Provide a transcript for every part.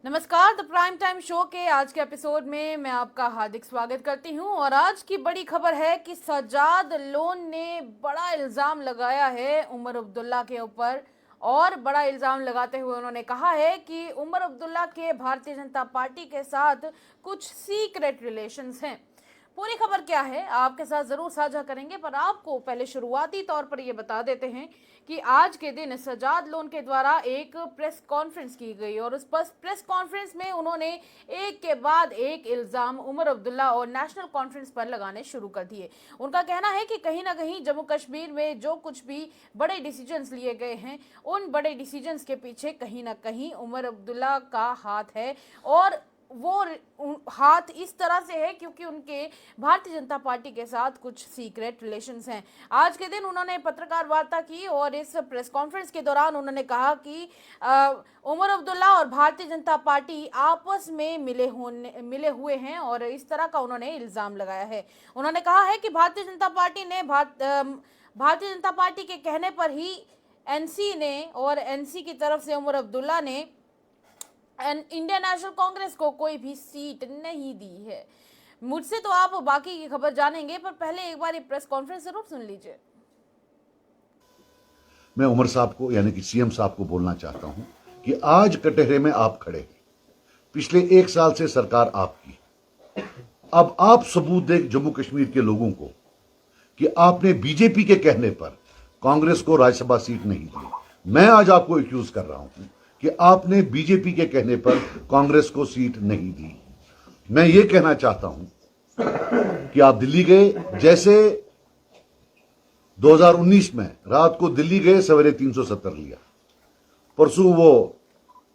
नमस्कार, the prime time show के आज के एपिसोड में मैं आपका हार्दिक स्वागत करती हूं। और आज की बड़ी खबर है कि सज्जाद लोन ने बड़ा इल्ज़ाम लगाया है उमर अब्दुल्ला के ऊपर। और बड़ा इल्ज़ाम लगाते हुए उन्होंने कहा है कि उमर अब्दुल्ला के भारतीय जनता पार्टी के साथ कुछ सीक्रेट रिलेशंस हैं। पूरी खबर क्या है आपके साथ जरूर साझा करेंगे, पर आपको पहले शुरुआती तौर पर यह बता देते हैं कि आज के दिन सज्जाद लोन के द्वारा एक प्रेस कॉन्फ्रेंस की गई और उस प्रेस कॉन्फ्रेंस में उन्होंने एक के बाद एक इल्जाम उमर अब्दुल्ला और नेशनल कॉन्फ्रेंस पर लगाने शुरू कर दिए। उनका कहना है कि कहीं ना कहीं जम्मू कश्मीर में जो कुछ भी बड़े डिसीजंस लिए गए हैं, उन बड़े डिसीजंस के पीछे कहीं ना कहीं उमर अब्दुल्ला का हाथ है। और वो हाथ इस तरह से है क्योंकि उनके भारतीय जनता पार्टी के साथ कुछ सीक्रेट रिलेशंस हैं। आज के दिन उन्होंने पत्रकार वार्ता की और इस प्रेस कॉन्फ्रेंस के दौरान उन्होंने कहा कि उमर अब्दुल्ला और भारतीय जनता पार्टी आपस में मिले हुए हैं और इस तरह का उन्होंने इल्जाम लगाया है। उन्होंने कहा है कि भारतीय जनता पार्टी ने भारतीय जनता पार्टी के कहने पर ही एनसी ने और एनसी की तरफ से उमर अब्दुल्ला ने इंडियन नेशनल कांग्रेस को कोई भी सीट नहीं दी है। मुझसे तो आप बाकी की खबर जानेंगे, पर पहले एक बार ये प्रेस कॉन्फ्रेंस जरूर सुन लीजिए। मैं उमर साहब को यानी कि सीएम साहब को बोलना चाहता हूं कि आज कटहरे में आप खड़े हैं। पिछले 1 साल से सरकार आपकी। अब आप सबूत दें जम्मू कश्मीर के लोगों को कि आपने बीजेपी के कहने पर कांग्रेस को राज्यसभा सीट नहीं दी। मैं आज आपको एक्यूज कर रहा हूं कि आपने बीजेपी के कहने पर कांग्रेस को सीट नहीं दी। मैं ये कहना चाहता हूं कि आप दिल्ली गए, जैसे 2019 में रात को दिल्ली गए, सवेरे 370 लिया। परसों वो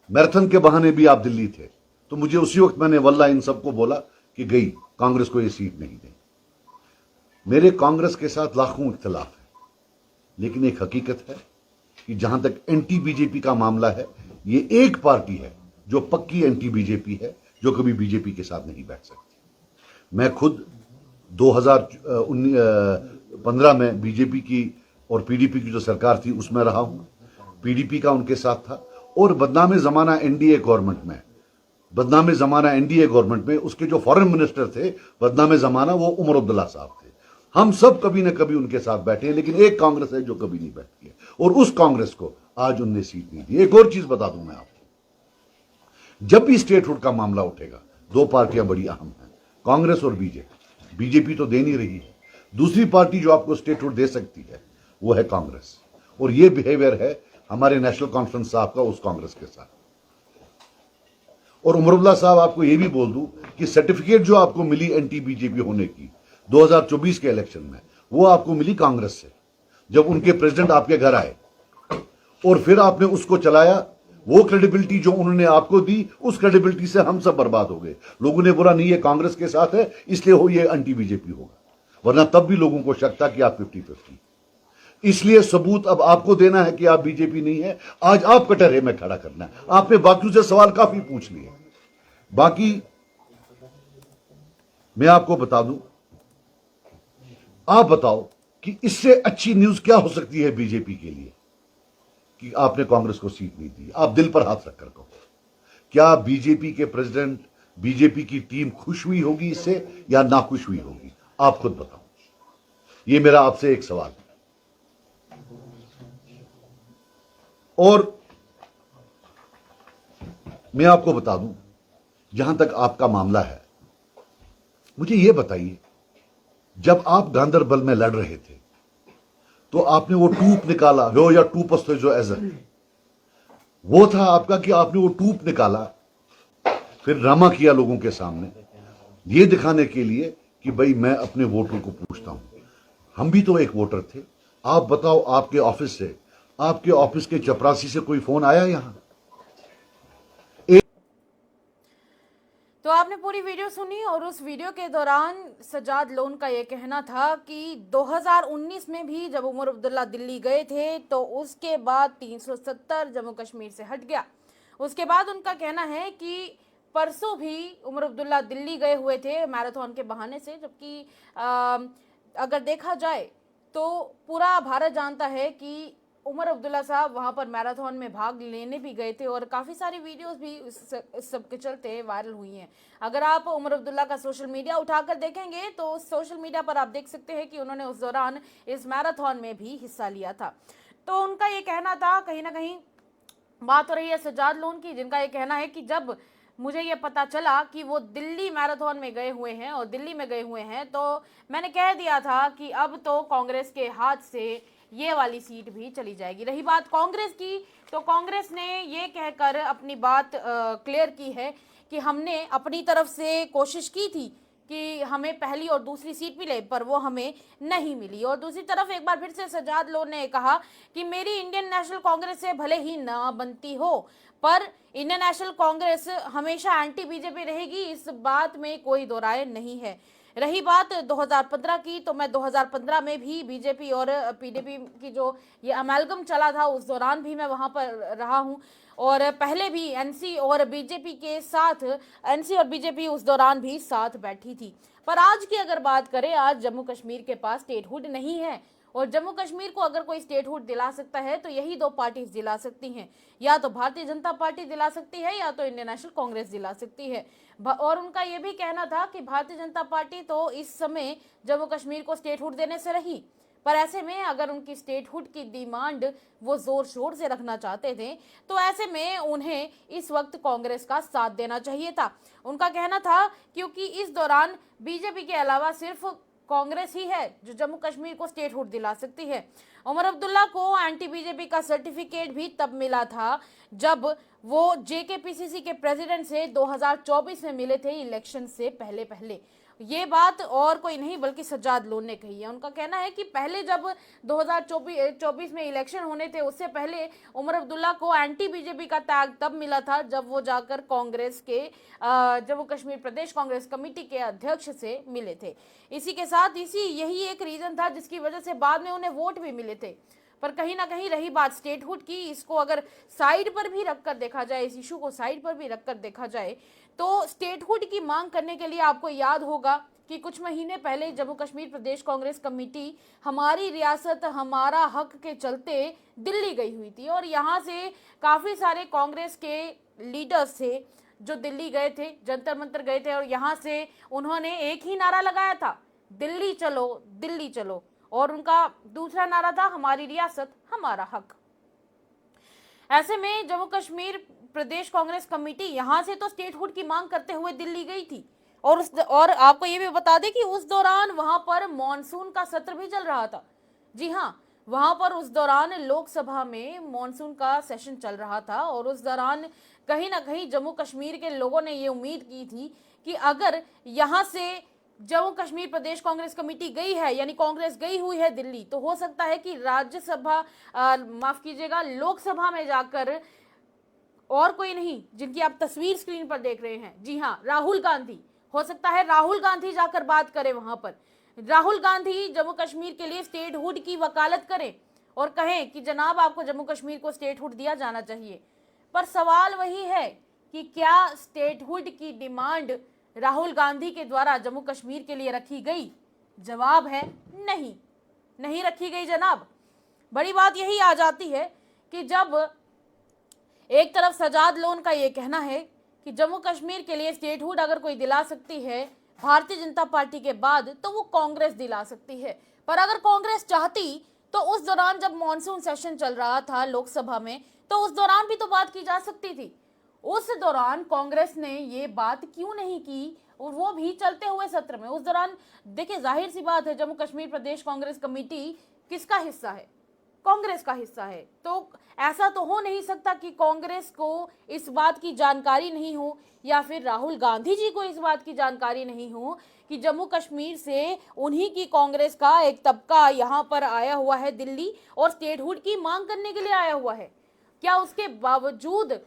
मैराथन के बहाने भी आप दिल्ली थे, तो मुझे उसी वक्त मैंने वल्ला इन सबको बोला कि गई कांग्रेस को ये सीट नहीं दी। मेरे कांग्रेस के साथ लाखों इख्तलाफ है, लेकिन एक हकीकत है कि जहां तक एंटी बीजेपी का मामला है, ये एक पार्टी है जो पक्की एंटी बीजेपी है, जो कभी बीजेपी के साथ नहीं बैठ सकती। मैं खुद 2015 में बीजेपी की और पीडीपी की जो सरकार थी उसमें रहा हूं। पीडीपी का उनके साथ था। और बदनाम जमाना एनडीए गवर्नमेंट में उसके जो फॉरेन मिनिस्टर थे, बदनाम जमाना वो उमर अब्दुल्ला साहब थे। हम सब कभी ना कभी उनके साथ बैठे हैं, लेकिन एक कांग्रेस है जो कभी नहीं बैठती है, और उस कांग्रेस को आज उनने सीट नहीं दी। एक और चीज बता दूं मैं आपको, जब भी स्टेटहुड का मामला उठेगा, 2 पार्टियां बड़ी अहम हैं, कांग्रेस और बीजेपी। बीजेपी तो दे नहीं रही है। दूसरी पार्टी जो आपको स्टेटहुड दे सकती है वो है कांग्रेस। और ये बिहेवियर है हमारे नेशनल कॉन्फ्रेंस साहब का उस कांग्रेस के साथ। और उमर अब्दुल्ला साहब, आपको ये भी बोल दूं कि सर्टिफिकेट जो आपको मिली एंटी बीजेपी होने की 2024 के इलेक्शन में, वो आपको मिली कांग्रेस से, जब उनके प्रेसिडेंट आपके घर आए और फिर आपने उसको चलाया। वो क्रेडिबिलिटी जो उन्होंने आपको दी, उस क्रेडिबिलिटी से हम सब बर्बाद हो गए। लोगों ने बोला नहीं, ये कांग्रेस के साथ है इसलिए हो ये एंटी बीजेपी होगा, वरना तब भी लोगों को शक था कि आप 50-50। इसलिए सबूत अब आपको देना है कि आप बीजेपी नहीं है। आज आप कटहरे में खड़ा करना है। आपने बाकियों से सवाल काफी पूछ लिए। बाकी मैं आपको बता दूं, आप बताओ कि इससे अच्छी न्यूज क्या हो सकती है बीजेपी के लिए कि आपने कांग्रेस को सीट नहीं दी। आप दिल पर हाथ रखकर कहो, क्या बीजेपी के प्रेसिडेंट, बीजेपी की टीम खुश हुई होगी इससे या नाखुश हुई होगी? आप खुद बताओ। ये मेरा आपसे एक सवाल है। और मैं आपको बता दूं, जहां तक आपका मामला है, मुझे यह बताइए, जब आप गांदरबल में लड़ रहे थे तो आपने वो टूप निकाला, वो या टूपस थे जो एजर, वो था आपका कि आपने वो टूप निकाला, फिर ड्रामा किया लोगों के सामने, ये दिखाने के लिए कि भाई मैं अपने वोटर को पूछता हूं। हम भी तो एक वोटर थे। आप बताओ, आपके ऑफिस से, आपके ऑफिस के चपरासी से कोई फोन आया यहां? तो आपने पूरी वीडियो सुनी और उस वीडियो के दौरान सज्जाद लोन का यह कहना था कि 2019 में भी जब उमर अब्दुल्ला दिल्ली गए थे तो उसके बाद 370 जम्मू कश्मीर से हट गया। उसके बाद उनका कहना है कि परसों भी उमर अब्दुल्ला दिल्ली गए हुए थे मैराथन के बहाने से, जबकि अगर देखा जाए तो पूरा भारत जानता है कि उमर अब्दुल्ला साहब वहां पर मैराथन में भाग लेने भी गए थे और काफ़ी सारी वीडियोस भी इस सब के चलते वायरल हुई हैं। अगर आप उमर अब्दुल्ला का सोशल मीडिया उठाकर देखेंगे तो सोशल मीडिया पर आप देख सकते हैं कि उन्होंने उस दौरान इस मैराथन में भी हिस्सा लिया था। तो उनका ये कहना था, कहीं ना कहीं बात हो रही है सज्जाद लोन की, जिनका ये कहना है कि जब मुझे ये पता चला कि वो दिल्ली मैराथन में गए हुए हैं और दिल्ली में गए हुए हैं तो मैंने कह दिया था कि अब तो कांग्रेस के हाथ से ये वाली सीट भी चली जाएगी। रही बात कांग्रेस की, तो कांग्रेस ने ये कहकर अपनी बात क्लियर की है कि हमने अपनी तरफ से कोशिश की थी कि हमें पहली और दूसरी सीट मिले, पर वो हमें नहीं मिली। और दूसरी तरफ एक बार फिर से सज्जाद लोन ने कहा कि मेरी इंडियन नेशनल कांग्रेस से भले ही ना बनती हो, पर इंडियन नेशनल कांग्रेस हमेशा एंटी बीजेपी रहेगी, इस बात में कोई दो राय नहीं है। रही बात 2015 की, तो मैं 2015 में भी बीजेपी और पीडीपी की जो ये अमेलगम चला था उस दौरान भी मैं वहां पर रहा हूं और पहले भी एनसी और बीजेपी के साथ, एनसी और बीजेपी उस दौरान भी साथ बैठी थी। पर आज की अगर बात करें, आज जम्मू कश्मीर के पास स्टेटहुड नहीं है और जम्मू कश्मीर को अगर कोई स्टेटहुड दिला सकता है तो यही दो पार्टीज दिला सकती हैं, या तो भारतीय जनता पार्टी दिला सकती है या तो इंडियन नेशनल कांग्रेस दिला सकती है। और उनका यह भी कहना था कि भारतीय जनता पार्टी तो इस समय जम्मू कश्मीर को स्टेटहुड देने से रही, पर ऐसे में अगर उनकी स्टेटहुड की डिमांड वो जोर शोर से रखना चाहते थे तो ऐसे में उन्हें इस वक्त कांग्रेस का साथ देना चाहिए था। उनका कहना था क्योंकि इस दौरान बीजेपी के अलावा सिर्फ कांग्रेस ही है जो जम्मू कश्मीर को स्टेटहुड दिला सकती है। उमर अब्दुल्ला को एंटी बीजेपी का सर्टिफिकेट भी तब मिला था जब वो जेकेपीसीसी के प्रेसिडेंट से 2024 में मिले थे, इलेक्शन से पहले पहले। ये बात और कोई नहीं बल्कि सज्जाद लोन ने कही है। उनका कहना है कि पहले जब 2024 में इलेक्शन होने थे उससे पहले उमर अब्दुल्ला को एंटी बीजेपी का टैग तब मिला था जब वो जाकर कांग्रेस के जम्मू कश्मीर प्रदेश कांग्रेस कमेटी के अध्यक्ष से मिले थे। इसी के साथ यही एक रीजन था जिसकी वजह से बाद में उन्हें वोट भी मिले थे। पर कहीं ना कहीं रही बात स्टेटहुड की, इसको अगर साइड पर भी रखकर देखा जाए, इस इशू को साइड पर भी रखकर देखा जाए तो स्टेटहुड की मांग करने के लिए आपको याद होगा कि कुछ महीने पहले जम्मू कश्मीर प्रदेश कांग्रेस कमेटी हमारी रियासत हमारा हक के चलते दिल्ली गई हुई थी और यहाँ से काफी सारे कांग्रेस के लीडर्स थे जो दिल्ली गए थे, जंतर मंतर गए थे और यहाँ से उन्होंने एक ही नारा लगाया था, दिल्ली चलो दिल्ली चलो, और उनका दूसरा नारा था हमारी रियासत हमारा हक। ऐसे में जम्मू कश्मीर प्रदेश कांग्रेस कमेटी यहां से तो स्टेटहुड की मांग करते हुए दिल्ली गई थी और आपको ये भी बता दें कि उस दौरान वहां पर मॉनसून का सत्र भी चल रहा था। जी हाँ, वहां पर उस दौरान लोकसभा में मॉनसून का सेशन चल रहा था और उस दौरान कहीं ना कहीं जम्मू कश्मीर के लोगों ने ये उम्मीद की थी कि अगर यहाँ से जम्मू कश्मीर प्रदेश कांग्रेस कमेटी गई है यानी कांग्रेस गई हुई है दिल्ली, तो हो सकता है कि राज्यसभा माफ कीजिएगा लोकसभा में जाकर और कोई नहीं, जिनकी आप तस्वीर स्क्रीन पर देख रहे हैं, जी हाँ राहुल गांधी, हो सकता है राहुल गांधी जाकर बात करें वहां पर, राहुल गांधी जम्मू कश्मीर के लिए स्टेटहुड की वकालत करें और कहें कि जनाब आपको जम्मू कश्मीर को स्टेटहुड दिया जाना चाहिए। पर सवाल वही है कि क्या स्टेटहुड की डिमांड राहुल गांधी के द्वारा जम्मू कश्मीर के लिए रखी गई? जवाब है नहीं, नहीं रखी गई जनाब। बड़ी बात यही आ जाती है कि जब एक तरफ सज्जाद लोन का ये कहना है कि जम्मू कश्मीर के लिए स्टेटहुड अगर कोई दिला सकती है भारतीय जनता पार्टी के बाद तो वो कांग्रेस दिला सकती है, पर अगर कांग्रेस चाहती तो उस दौरान जब मॉनसून सेशन चल रहा था लोकसभा में तो उस दौरान भी तो बात की जा सकती थी। उस दौरान कांग्रेस ने ये बात क्यों नहीं की और वो भी चलते हुए सत्र में? उस दौरान देखिए जाहिर सी बात है जम्मू कश्मीर प्रदेश कांग्रेस कमेटी किसका हिस्सा है? कांग्रेस का हिस्सा है। तो ऐसा तो हो नहीं सकता कि कांग्रेस को इस बात की जानकारी नहीं हो या फिर राहुल गांधी जी को इस बात की जानकारी नहीं हो कि जम्मू कश्मीर से उन्हीं की कांग्रेस का एक तबका यहाँ पर आया हुआ है दिल्ली और स्टेटहुड की मांग करने के लिए आया हुआ है। क्या उसके बावजूद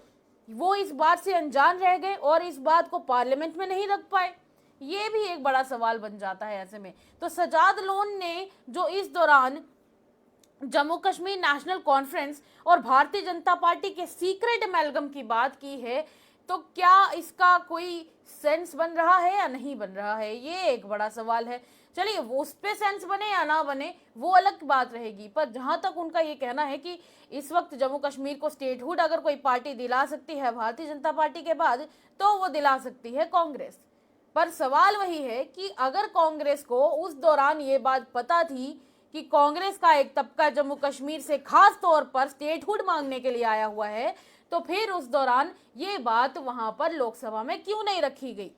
वो इस बात से अनजान रह गए और इस बात को पार्लियामेंट में नहीं रख पाए? ये भी एक बड़ा सवाल बन जाता है। ऐसे में तो सज्जाद लोन ने जो इस दौरान जम्मू कश्मीर नेशनल कॉन्फ्रेंस और भारतीय जनता पार्टी के सीक्रेट अमेलगम की बात की है, तो क्या इसका कोई सेंस बन रहा है या नहीं बन रहा है, ये एक बड़ा सवाल है। चलिए वो उस पे सेंस बने या ना बने वो अलग बात रहेगी, पर जहां तक उनका ये कहना है कि इस वक्त जम्मू कश्मीर को स्टेटहुड अगर कोई पार्टी दिला सकती है भारतीय जनता पार्टी के बाद, तो वो दिला सकती है कांग्रेस। पर सवाल वही है कि अगर कांग्रेस को उस दौरान ये बात पता थी कि कांग्रेस का एक तबका जम्मू कश्मीर से खास तौर पर स्टेटहुड मांगने के लिए आया हुआ है, तो फिर उस दौरान ये बात वहां पर लोकसभा में क्यों नहीं रखी गई।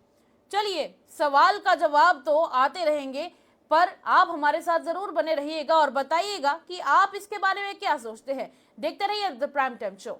चलिए सवाल का जवाब तो आते रहेंगे, पर आप हमारे साथ जरूर बने रहिएगा और बताइएगा कि आप इसके बारे में क्या सोचते हैं। देखते रहिए द प्राइम टाइम शो।